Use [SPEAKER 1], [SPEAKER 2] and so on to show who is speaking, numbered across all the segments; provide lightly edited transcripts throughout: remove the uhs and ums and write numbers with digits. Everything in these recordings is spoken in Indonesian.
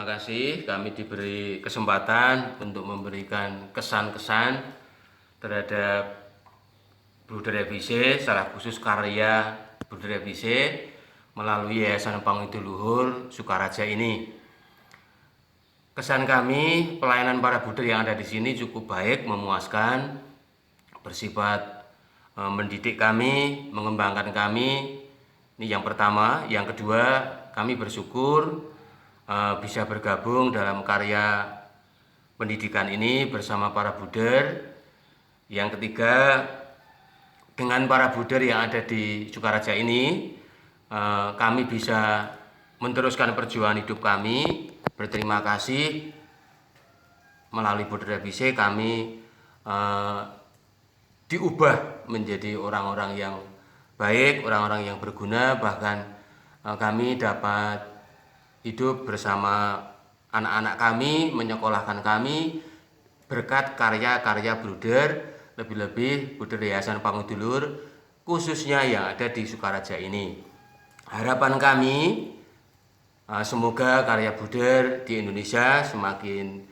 [SPEAKER 1] Terima kasih kami diberi kesempatan untuk memberikan kesan-kesan terhadap Bruder FIC, secara khusus karya Bruder FIC melalui Yayasan Pangudi Luhur Sukaraja ini. Kesan kami, pelayanan para Bruder yang ada di sini cukup baik, memuaskan, bersifat mendidik kami, mengembangkan kami. Ini yang pertama. Yang kedua, kami bersyukur bisa bergabung dalam karya pendidikan ini bersama para Bruder. Yang ketiga, dengan para Bruder yang ada di Sukaraja ini, kami bisa meneruskan perjuangan hidup kami. Berterima kasih, melalui Bruder FIC kami diubah menjadi orang-orang yang baik, orang-orang yang berguna, bahkan kami dapat hidup bersama anak-anak kami, menyekolahkan kami berkat karya-karya Bruder, lebih-lebih Bruder Yayasan Pangudi Luhur khususnya yang ada di Sukaraja ini. Harapan kami semoga karya Bruder di Indonesia semakin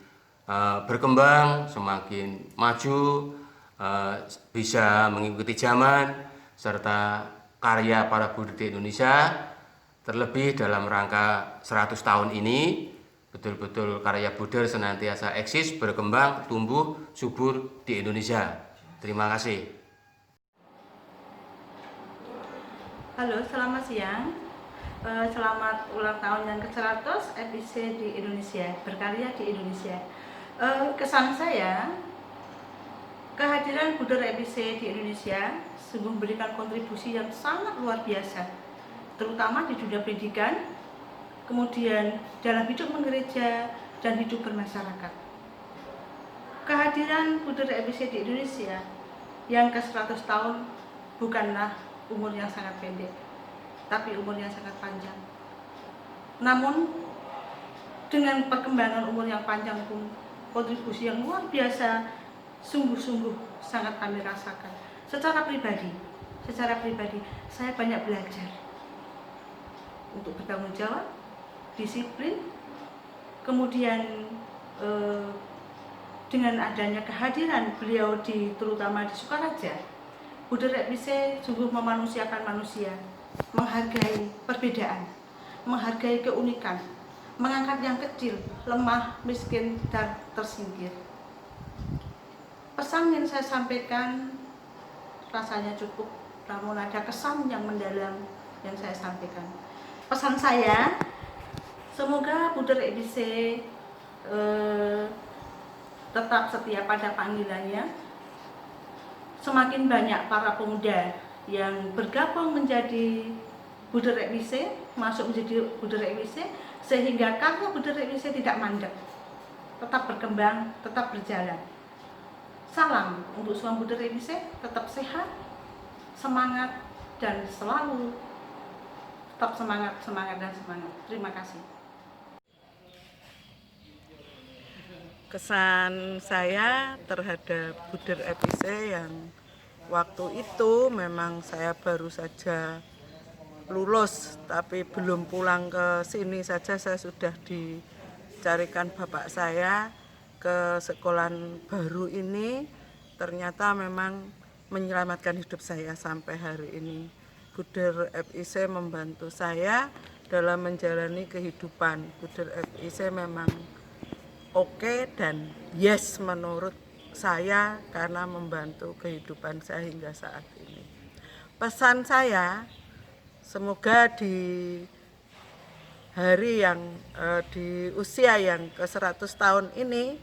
[SPEAKER 1] berkembang, semakin maju, bisa mengikuti zaman, serta karya para Bruder di Indonesia, terlebih dalam rangka 100 tahun ini, betul-betul karya Bruder senantiasa eksis, berkembang, tumbuh, subur di Indonesia. Terima kasih.
[SPEAKER 2] Halo, selamat siang. Selamat ulang tahun yang ke-100 FIC di Indonesia, berkarya di Indonesia. Kesan saya, kehadiran Bruder FIC di Indonesia sungguh memberikan kontribusi yang sangat luar biasa, terutama di dunia pendidikan, kemudian dalam hidup menggereja dan hidup bermasyarakat. Kehadiran Bruder FIC di Indonesia yang ke-100 tahun bukanlah umur yang sangat pendek, tapi umur yang sangat panjang. Namun dengan perkembangan umur yang panjang pun, kontribusi yang luar biasa sungguh-sungguh sangat kami rasakan. Secara pribadi saya banyak belajar untuk bertanggung jawab, disiplin, kemudian dengan adanya kehadiran beliau terutama di Sukaraja, Bruder FIC sungguh memanusiakan manusia, menghargai perbedaan, menghargai keunikan, mengangkat yang kecil, lemah, miskin, dan tersingkir. Pesan yang saya sampaikan rasanya cukup, namun ada kesan yang mendalam yang saya sampaikan. Pesan saya, semoga Bruder FIC tetap setia pada panggilannya. Semakin banyak para pemuda yang bergabung menjadi Bruder FIC, masuk menjadi Bruder FIC, sehingga karya Bruder FIC tidak mandek, tetap berkembang, tetap berjalan. Salam untuk semua Bruder FIC, tetap sehat, semangat, dan selalu tetap semangat. Terima kasih.
[SPEAKER 3] Kesan saya terhadap Bruder FIC yang waktu itu memang saya baru saja lulus, tapi belum pulang ke sini saja saya sudah dicarikan bapak saya ke sekolahan baru ini. Ternyata memang menyelamatkan hidup saya sampai hari ini. Bruder FIC membantu saya dalam menjalani kehidupan. Bruder FIC memang oke dan yes menurut saya karena membantu kehidupan saya hingga saat ini. Pesan saya, semoga di hari yang di usia yang ke-100 tahun ini,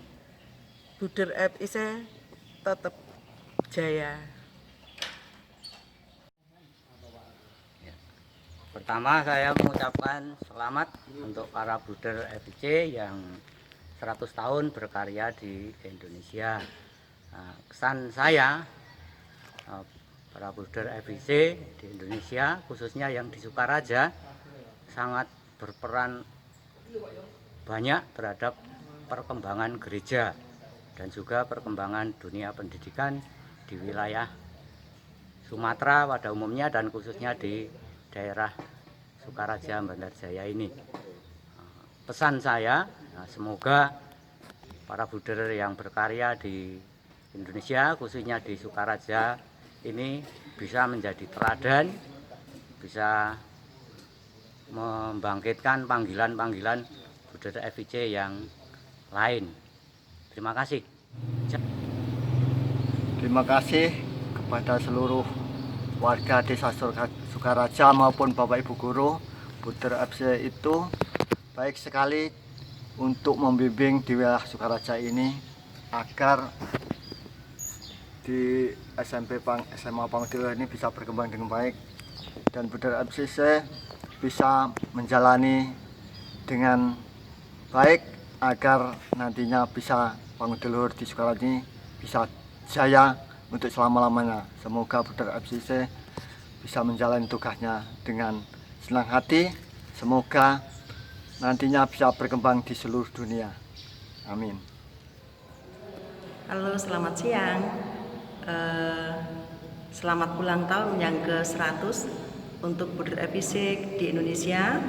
[SPEAKER 3] Bruder FIC tetap jaya.
[SPEAKER 4] Pertama saya mengucapkan selamat untuk para Bruder FIC yang 100 tahun berkarya di Indonesia. Kesan saya, para Bruder FIC di Indonesia, khususnya yang di Sukaraja, sangat berperan banyak terhadap perkembangan gereja dan juga perkembangan dunia pendidikan di wilayah Sumatera pada umumnya dan khususnya di daerah Sukaraja Banjarjaya ini. pesan saya, semoga para builder yang berkarya di Indonesia, khususnya di Sukaraja ini bisa menjadi teladan, bisa membangkitkan panggilan-panggilan builder FIC yang lain. Terima kasih.
[SPEAKER 5] Terima kasih kepada seluruh warga Desa Sukaraja maupun Bapak Ibu Guru. Builder FIC itu baik sekali untuk membimbing di wilayah Sukaraja ini agar di SMA Pangudilo ini bisa berkembang dengan baik dan Builder FIC bisa menjalani dengan baik agar nantinya bisa Pangudilo di Sukaraja ini bisa jaya untuk selama-lamanya. Semoga Builder FIC bisa menjalani tugasnya dengan senang hati. Semoga nantinya bisa berkembang di seluruh dunia. Amin.
[SPEAKER 6] Halo, selamat siang. Selamat ulang tahun yang ke-100 untuk Builder FIC di Indonesia.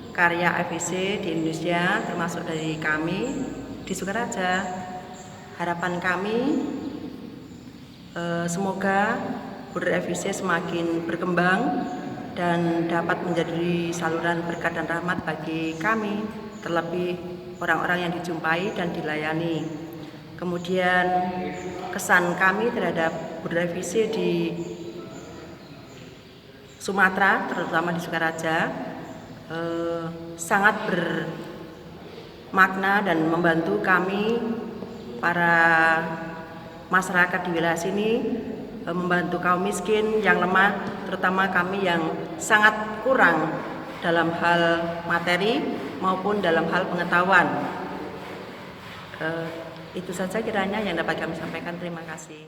[SPEAKER 6] Karya FIC di Indonesia termasuk dari kami di Sukaraja. Harapan kami semoga Builder FIC semakin berkembang dan dapat menjadi saluran berkat dan rahmat bagi kami, terlebih orang-orang yang dijumpai dan dilayani. Kemudian kesan kami terhadap Builder FIC di Sumatera, terutama di Sukaraja, sangat bermakna dan membantu kami para masyarakat di wilayah sini, membantu kaum miskin yang lemah, terutama kami yang sangat kurang dalam hal materi maupun dalam hal pengetahuan. Itu saja kiranya yang dapat kami sampaikan. Terima kasih.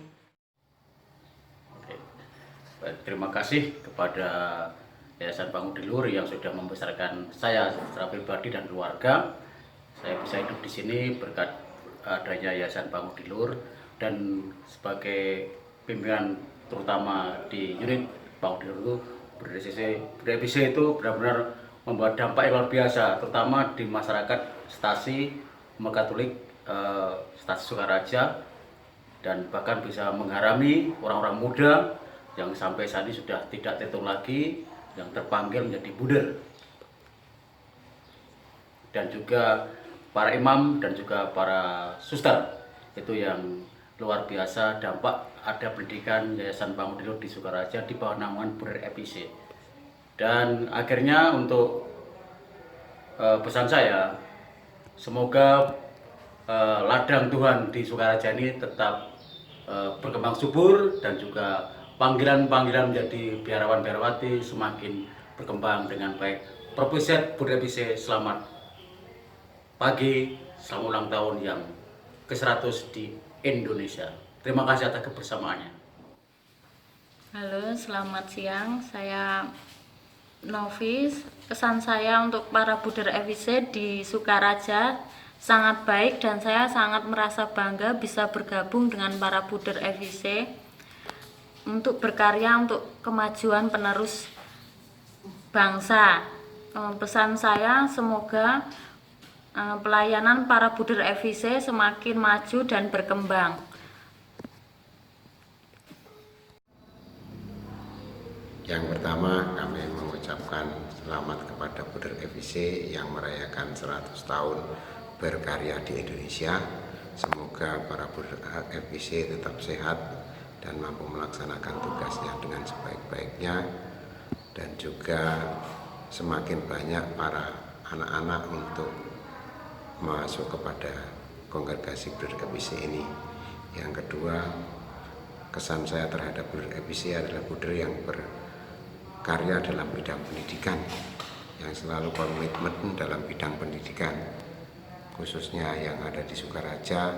[SPEAKER 7] Terima kasih kepada Yayasan Pangudilo yang sudah membesarkan saya secara pribadi dan keluarga. Saya bisa hidup di sini berkat adanya Yayasan Pangudilo dan sebagai pimpinan terutama di unit Pangudilo Builder FIC itu benar-benar membuat dampak yang luar biasa, terutama di masyarakat stasi umat Katolik stasi Sukaraja, dan bahkan bisa mengharami orang-orang muda yang sampai saat ini sudah tidak terhitung lagi yang terpanggil menjadi builder, dan juga para imam dan juga para suster itu yang luar biasa dampak ada pendidikan Yayasan Pangudilo di Sukaraja di bawah naungan Builder FIC. Dan akhirnya untuk pesan saya, semoga ladang Tuhan di Sukaraja ini tetap berkembang subur dan juga panggilan-panggilan menjadi biarawan-biarawati semakin berkembang dengan baik. Profesor Builder FIC, selamat pagi, selamat ulang tahun yang ke-100 di Indonesia. Terima kasih atas kebersamaannya.
[SPEAKER 8] Halo, selamat siang. Saya Novis. Kesan saya untuk para Builder FIC di Sukaraja sangat baik dan saya sangat merasa bangga bisa bergabung dengan para Builder FIC untuk berkarya untuk kemajuan penerus bangsa. Pesan saya semoga pelayanan para Builder FIC semakin maju dan berkembang.
[SPEAKER 9] Yang pertama, kami mengucapkan selamat kepada Builder FIC yang merayakan 100 tahun berkarya di Indonesia. Semoga para Builder FIC tetap sehat dan mampu melaksanakan tugasnya dengan sebaik-baiknya, dan juga semakin banyak para anak-anak untuk masuk kepada kongregasi Builder FIC ini. Yang kedua, kesan saya terhadap Builder FIC adalah builder yang berkarya dalam bidang pendidikan, yang selalu komitmen dalam bidang pendidikan, khususnya yang ada di Sukaraja.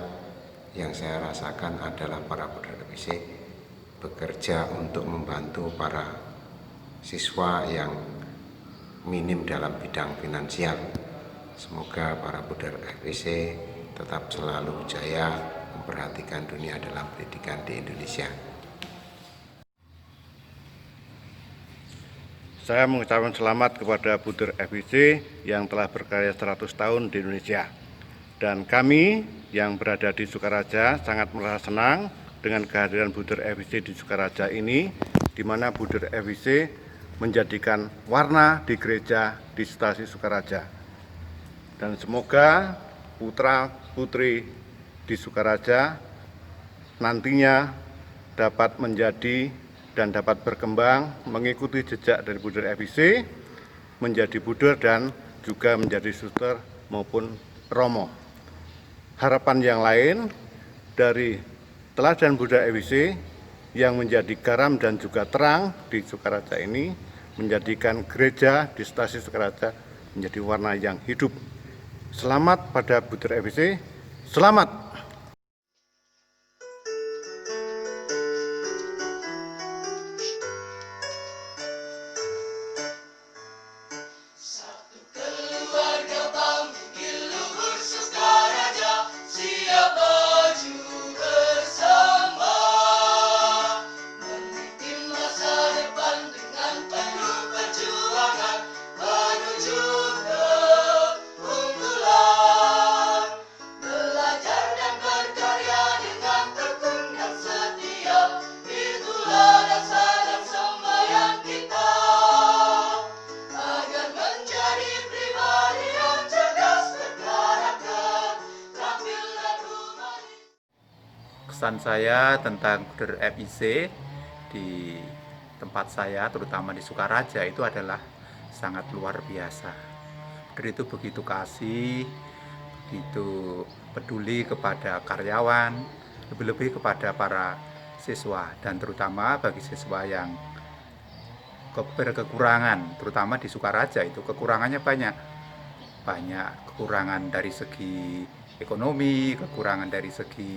[SPEAKER 9] Yang saya rasakan adalah para Builder FIC bekerja untuk membantu para siswa yang minim dalam bidang finansial. Semoga para Builder FIC tetap selalu jaya memperhatikan dunia dalam pendidikan di Indonesia.
[SPEAKER 10] Saya mengucapkan selamat kepada Buder FIC yang telah berkarya 100 tahun di Indonesia. Dan kami yang berada di Sukaraja sangat merasa senang dengan kehadiran Buder FIC di Sukaraja ini, di mana Buder FIC menjadikan warna di gereja di Stasi Sukaraja. Dan semoga putra-putri di Sukaraja nantinya dapat menjadi dan dapat berkembang mengikuti jejak dari Buder FIC, menjadi Buder dan juga menjadi suster maupun romo. Harapan yang lain dari teladan Buder FIC yang menjadi garam dan juga terang di Sukaraja ini, menjadikan gereja di Stasi Sukaraja menjadi warna yang hidup. Selamat pada Buder FIC, selamat!
[SPEAKER 11] Kesan saya tentang Buder FIC di tempat saya, terutama di Sukaraja, itu adalah sangat luar biasa. Buder itu begitu kasih, begitu peduli kepada karyawan, lebih-lebih kepada para siswa, dan terutama bagi siswa yang berkekurangan, terutama di Sukaraja itu kekurangannya banyak kekurangan dari segi ekonomi, kekurangan dari segi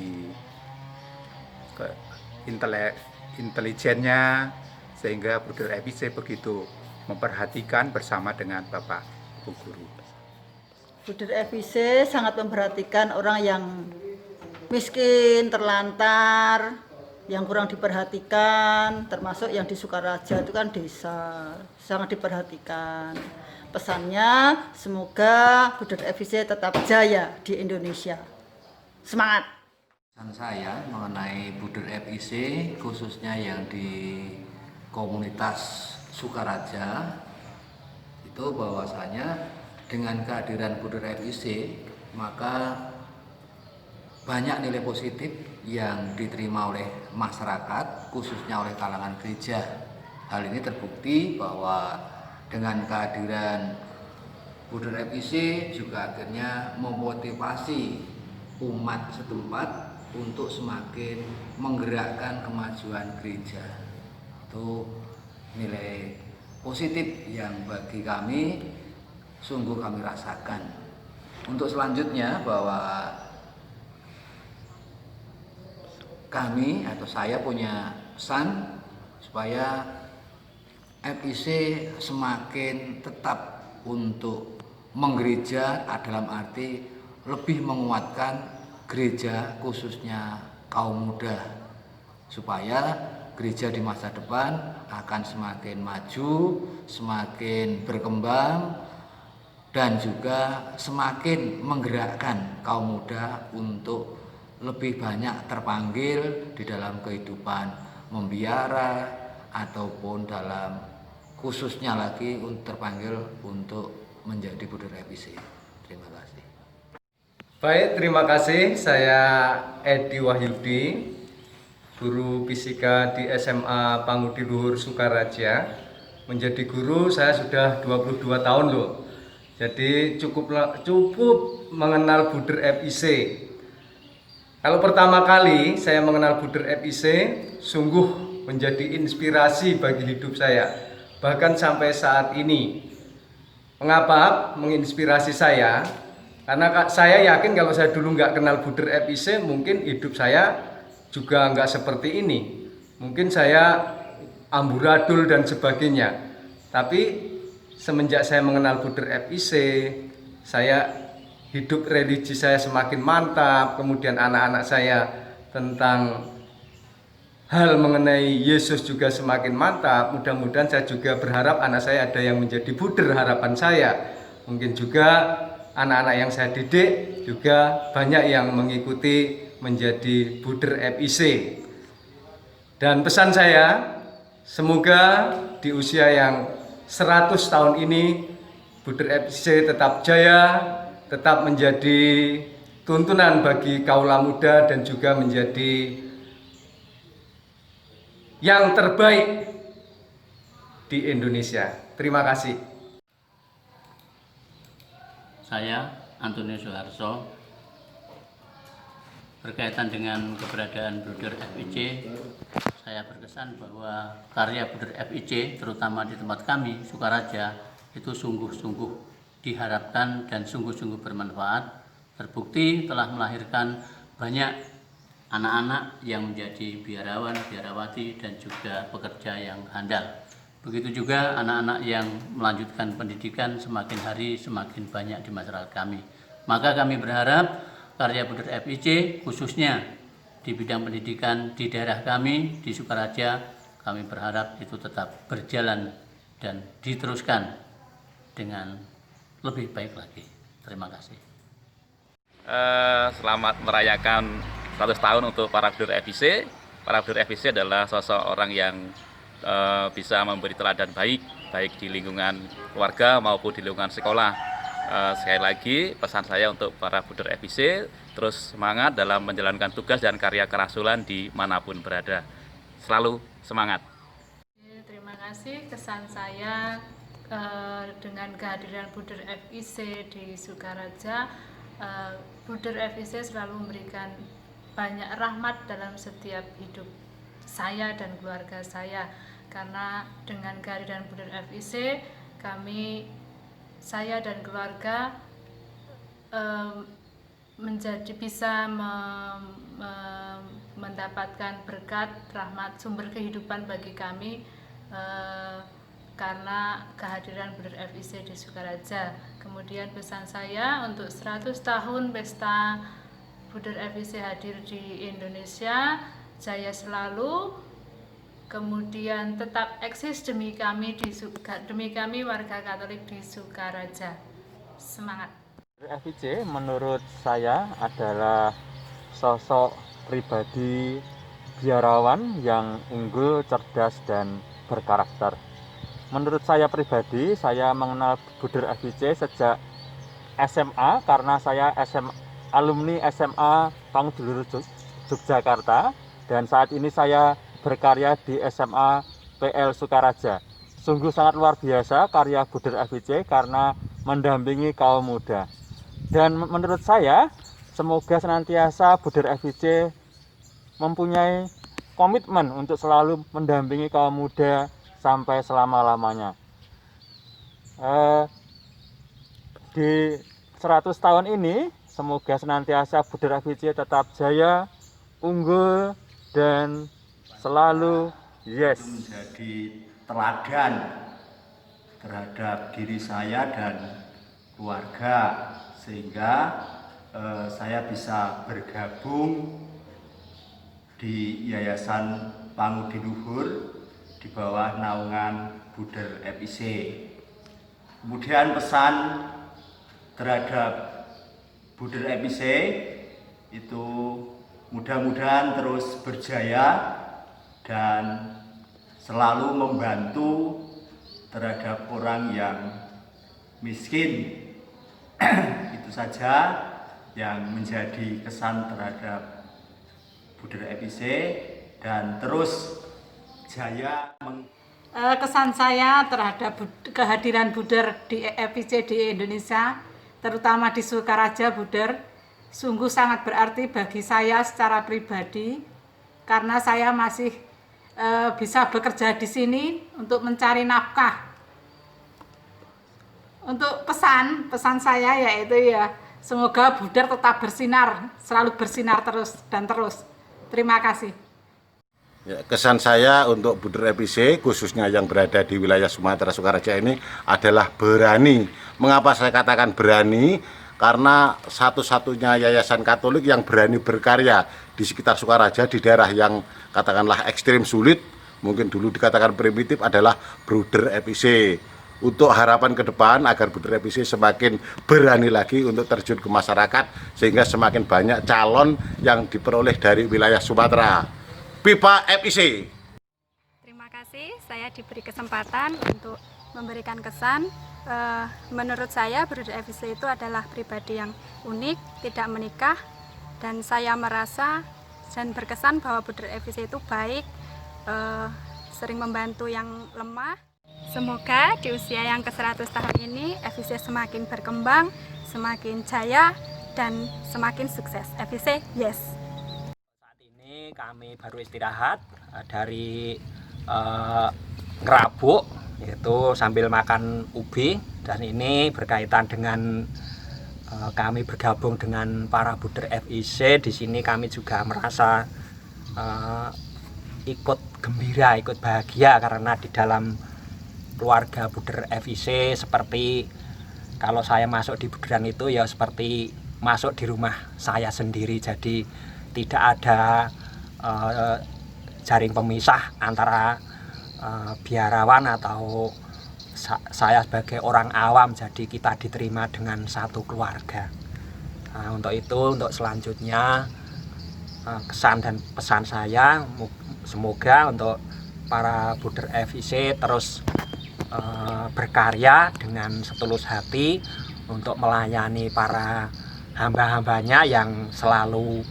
[SPEAKER 11] intelijennya, sehingga Buder FIC begitu memperhatikan bersama dengan Bapak Ibu Guru.
[SPEAKER 12] Buder FIC sangat memperhatikan orang yang miskin, terlantar, yang kurang diperhatikan, termasuk yang di Sukaraja itu kan desa, sangat diperhatikan. Pesannya semoga Buder FIC tetap jaya di Indonesia. Semangat!
[SPEAKER 13] Pesan saya mengenai Buder FIC khususnya yang di komunitas Sukaraja itu bahwasanya dengan kehadiran Buder FIC maka banyak nilai positif yang diterima oleh masyarakat khususnya oleh kalangan gereja. Hal ini terbukti bahwa dengan kehadiran Buder FIC juga akhirnya memotivasi umat setempat untuk semakin menggerakkan kemajuan gereja. Itu nilai positif yang bagi kami sungguh kami rasakan. Untuk selanjutnya bahwa kami atau saya punya pesan supaya FIC semakin tetap untuk menggereja dalam arti lebih menguatkan gereja khususnya kaum muda, supaya gereja di masa depan akan semakin maju, semakin berkembang, dan juga semakin menggerakkan kaum muda untuk lebih banyak terpanggil di dalam kehidupan membiara ataupun dalam khususnya lagi terpanggil untuk menjadi Buder FIC. Terima kasih.
[SPEAKER 14] Baik, terima kasih. Saya Edi Wahyudi, guru fisika di SMA Pangudi Luhur Sukaraja. Menjadi guru saya sudah 22 tahun loh. Jadi cukup mengenal Buder FIC. Kalau pertama kali saya mengenal Buder FIC, sungguh menjadi inspirasi bagi hidup saya. Bahkan sampai saat ini. Mengapa menginspirasi saya? Karena saya yakin kalau saya dulu nggak kenal Buder FIC, mungkin hidup saya juga nggak seperti ini. Mungkin saya amburadul dan sebagainya. Tapi semenjak saya mengenal Buder FIC, saya hidup religi saya semakin mantap. Kemudian anak-anak saya tentang hal mengenai Yesus juga semakin mantap. Mudah-mudahan saya juga berharap anak saya ada yang menjadi buder harapan saya. Mungkin juga anak-anak yang saya didik juga banyak yang mengikuti menjadi buder FIC. Dan pesan saya, semoga di usia yang 100 tahun ini buder FIC tetap jaya, tetap menjadi tuntunan bagi kaula muda dan juga menjadi yang terbaik di Indonesia. Terima kasih.
[SPEAKER 7] Saya Antonius Soeharto, berkaitan dengan keberadaan Buder FIC, saya berkesan bahwa karya Buder FIC terutama di tempat kami Sukaraja itu sungguh-sungguh diharapkan dan sungguh-sungguh bermanfaat. Terbukti telah melahirkan banyak anak-anak yang menjadi biarawan, biarawati dan juga pekerja yang handal. Begitu juga anak-anak yang melanjutkan pendidikan semakin hari semakin banyak di masyarakat kami. Maka kami berharap karya Buder FIC khususnya di bidang pendidikan di daerah kami di Sukaraja, kami berharap itu tetap berjalan dan diteruskan dengan lebih baik lagi. Terima kasih.
[SPEAKER 15] Selamat merayakan 100 tahun untuk para Buder FIC. Para Buder FIC adalah sosok orang yang bisa memberi teladan baik di lingkungan keluarga maupun di lingkungan sekolah. Sekali lagi pesan saya untuk para Buder FIC, terus semangat dalam menjalankan tugas dan karya kerasulan dimanapun berada. Selalu semangat.
[SPEAKER 8] Terima kasih. Kesan saya dengan kehadiran Buder FIC di Sukaraja, Buder FIC selalu memberikan banyak rahmat dalam setiap hidup saya dan keluarga saya, karena dengan kehadiran Buder FIC saya dan keluarga menjadi bisa mendapatkan berkat rahmat sumber kehidupan bagi kami karena kehadiran Buder FIC di Sukaraja. Kemudian pesan saya untuk 100 tahun pesta Buder FIC hadir di Indonesia, jaya selalu, kemudian tetap eksis demi kami warga Katolik di Sukaraja. Semangat.
[SPEAKER 4] FIC menurut saya adalah sosok pribadi biarawan yang unggul, cerdas dan berkarakter. Menurut saya pribadi, saya mengenal Buder FIC sejak SMA karena saya alumni SMA Panguduluhur Yogyakarta, dan saat ini saya berkarya di SMA PL Sukaraja. Sungguh sangat luar biasa karya Buder FIC karena mendampingi kaum muda. Dan menurut saya, semoga senantiasa Buder FIC mempunyai komitmen untuk selalu mendampingi kaum muda sampai selama-lamanya. Di 100 tahun ini, semoga senantiasa Buder FIC tetap jaya, unggul, dan selalu yes.
[SPEAKER 16] Menjadi teladan terhadap diri saya dan keluarga, sehingga saya bisa bergabung di Yayasan Pangudiluhur di bawah naungan Buder FIC. Kemudian pesan terhadap Buder FIC itu mudah-mudahan terus berjaya dan selalu membantu terhadap orang yang miskin. Itu saja yang menjadi kesan terhadap Buder FIC dan terus jaya.
[SPEAKER 2] Kesan saya terhadap kehadiran Buder di FIC di Indonesia, terutama di Sukaraja, Buder sungguh sangat berarti bagi saya secara pribadi, karena saya masih bisa bekerja di sini untuk mencari nafkah. Untuk pesan saya yaitu semoga Buder tetap bersinar, selalu bersinar terus dan terus. Terima kasih.
[SPEAKER 9] Ya, kesan saya untuk Buder FIC khususnya yang berada di wilayah Sumatera Sukaraja ini adalah berani. Mengapa saya katakan berani? karena satu-satunya yayasan Katolik yang berani berkarya di sekitar Sukaraja, di daerah yang katakanlah ekstrim sulit, mungkin dulu dikatakan primitif, adalah Bruder FIC. Untuk harapan ke depan agar Bruder FIC semakin berani lagi untuk terjun ke masyarakat, sehingga semakin banyak calon yang diperoleh dari wilayah Sumatera. Pipa FIC.
[SPEAKER 17] Terima kasih, saya diberi kesempatan untuk memberikan kesan. Menurut saya Bruder FIC itu adalah pribadi yang unik, tidak menikah, dan saya merasa dan berkesan bahwa Bruder FIC itu baik, sering membantu yang lemah. Semoga di usia yang ke-100 tahun ini FIC semakin berkembang, semakin jaya, dan semakin sukses. FIC, yes!
[SPEAKER 18] Saat ini kami baru istirahat dari ngerabuk, yaitu sambil makan ubi, dan ini berkaitan dengan kami bergabung dengan para Bruder FIC. Di sini kami juga merasa ikut gembira, ikut bahagia, karena di dalam keluarga Bruder FIC seperti kalau saya masuk di Bruderan itu ya seperti masuk di rumah saya sendiri. Jadi tidak ada jaring pemisah antara biarawan atau saya sebagai orang awam. Jadi kita diterima dengan satu keluarga. Nah, untuk itu, untuk selanjutnya kesan dan pesan saya, semoga untuk para Bruder FIC terus berkarya dengan setulus hati untuk melayani para hamba-hambanya yang selalu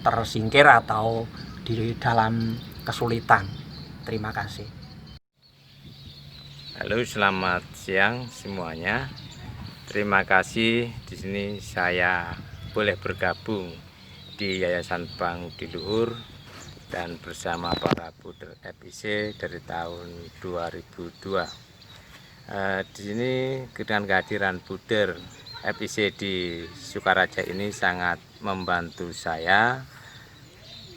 [SPEAKER 18] tersingkir atau di dalam kesulitan. Terima kasih.
[SPEAKER 19] Halo, selamat siang semuanya. Terima kasih di sini saya boleh bergabung di Yayasan Pangudi Luhur dan bersama para Bruder FIC dari tahun 2002. Di sini dengan kehadiran Bruder FIC di Sukaraja ini sangat membantu saya,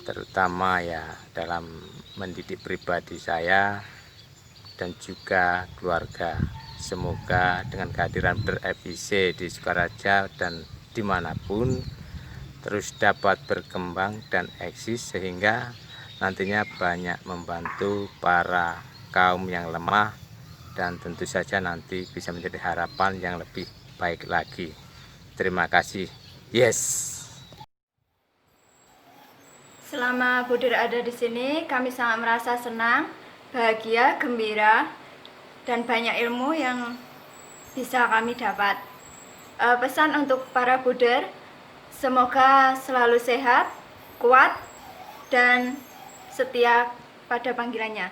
[SPEAKER 19] terutama ya dalam mendidik pribadi saya dan juga keluarga. Semoga dengan kehadiran Bruder FIC di Sukaraja dan dimanapun terus dapat berkembang dan eksis, sehingga nantinya banyak membantu para kaum yang lemah, dan tentu saja nanti bisa menjadi harapan yang lebih baik lagi. Terima kasih. Yes.
[SPEAKER 17] Selama Bruder ada di sini, kami sangat merasa senang, bahagia, gembira, dan banyak ilmu yang bisa kami dapat. Pesan untuk para Bruder, semoga selalu sehat, kuat, dan setia pada panggilannya.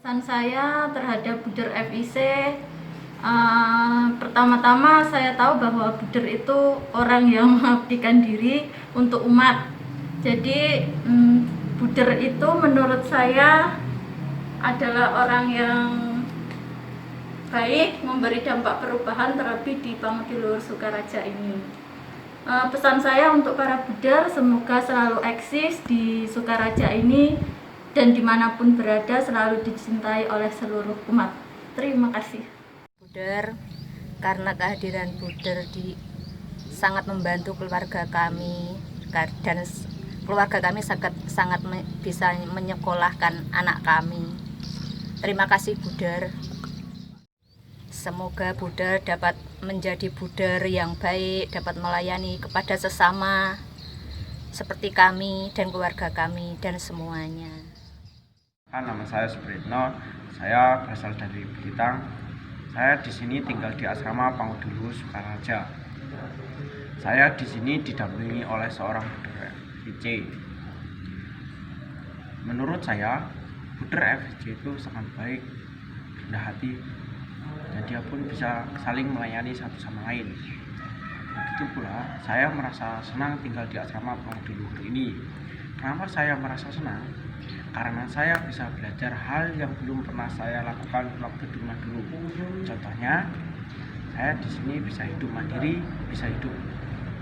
[SPEAKER 8] Pesan saya terhadap Bruder FIC, pertama-tama saya tahu bahwa Bruder itu orang yang mengabdikan diri untuk umat. Jadi Bruder itu menurut saya adalah orang yang baik, memberi dampak perubahan terlebih di Pangudi Luhur Sukaraja ini. Pesan saya untuk para Bruder, semoga selalu eksis di Sukaraja ini dan dimanapun berada selalu dicintai oleh seluruh umat. Terima kasih.
[SPEAKER 20] Bruder, karena kehadiran Bruder sangat membantu keluarga kami, dan keluarga kami sangat bisa menyekolahkan anak kami. Terima kasih Bruder. Semoga Bruder dapat menjadi Bruder yang baik, dapat melayani kepada sesama seperti kami dan keluarga kami dan semuanya.
[SPEAKER 21] Nama saya Supritno, saya berasal dari Belitang. Saya di sini tinggal di asrama Pangudi Luhur Sukaraja. Saya di sini didampingi oleh seorang Bruder FIC. Menurut saya, Bruder FIC itu sangat baik, rendah hati, dan dia pun bisa saling melayani satu sama lain. Begitu pula saya merasa senang tinggal di asrama Pangudi Luhur ini. Kenapa saya merasa senang? Karena saya bisa belajar hal yang belum pernah saya lakukan waktu di rumah dulu. Contohnya, saya di sini bisa hidup mandiri, bisa hidup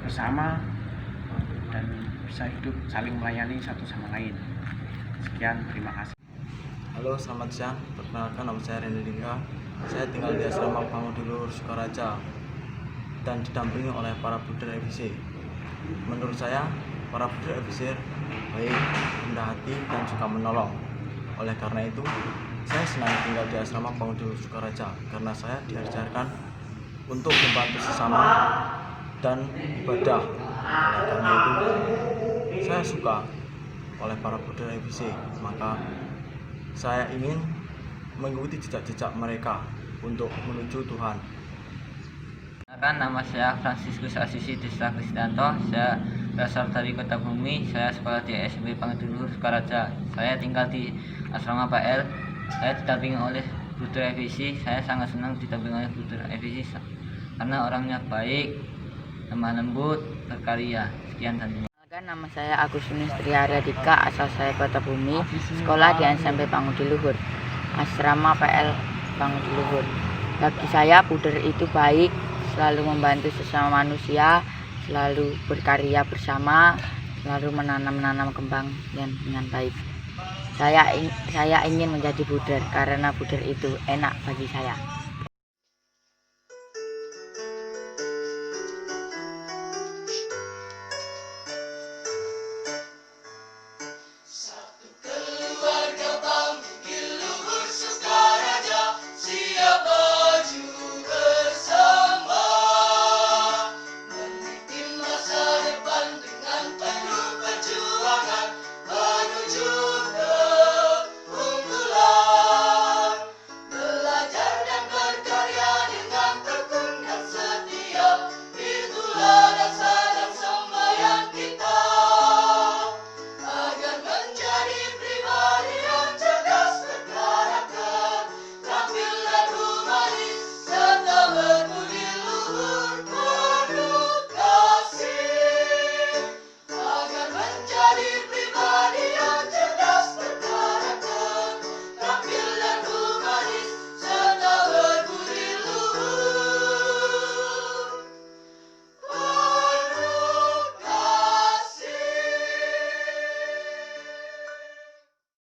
[SPEAKER 21] bersama, dan bisa hidup saling melayani satu sama lain. Sekian, terima kasih.
[SPEAKER 1] Halo, selamat siang. Perkenalkan, nama saya Rendy Dingga. Saya tinggal di asrama Pangudi Luhur Sukaraja dan didampingi oleh para Buder FIC. Menurut saya, para Buder FIC baik, rendah hati, dan juga menolong. Oleh karena itu, saya senang tinggal di asrama Pangudi Luhur Sukaraja karena saya diajarkan untuk membantu sesama dan ibadah. Oleh karena itu, saya suka oleh para Buder FIC, maka saya ingin mengikuti jejak-jejak mereka untuk menuju Tuhan.
[SPEAKER 22] Nama saya Franciscus Asisi Desta Kristianto. Saya berasal dari Kota Bumi. Saya sekolah di SMP Pangudi Luhur Sukaraja. Saya tinggal di asrama PL. Saya didampingi oleh Buder FIC. Saya sangat senang didampingi oleh Buder FIC karena orangnya baik, lemah lembut, berkarya. Sekian dan terima kasih.
[SPEAKER 23] Nama saya Agus Triarya Dika, asal saya Kota Bumi, sekolah di SMP Pangudi Luhur, asrama PL Pangudi Luhur. Bagi saya Buder itu baik, selalu membantu sesama manusia, selalu berkarya bersama, selalu menanam kembang dengan baik. Saya ingin menjadi Buder karena Buder itu enak bagi saya.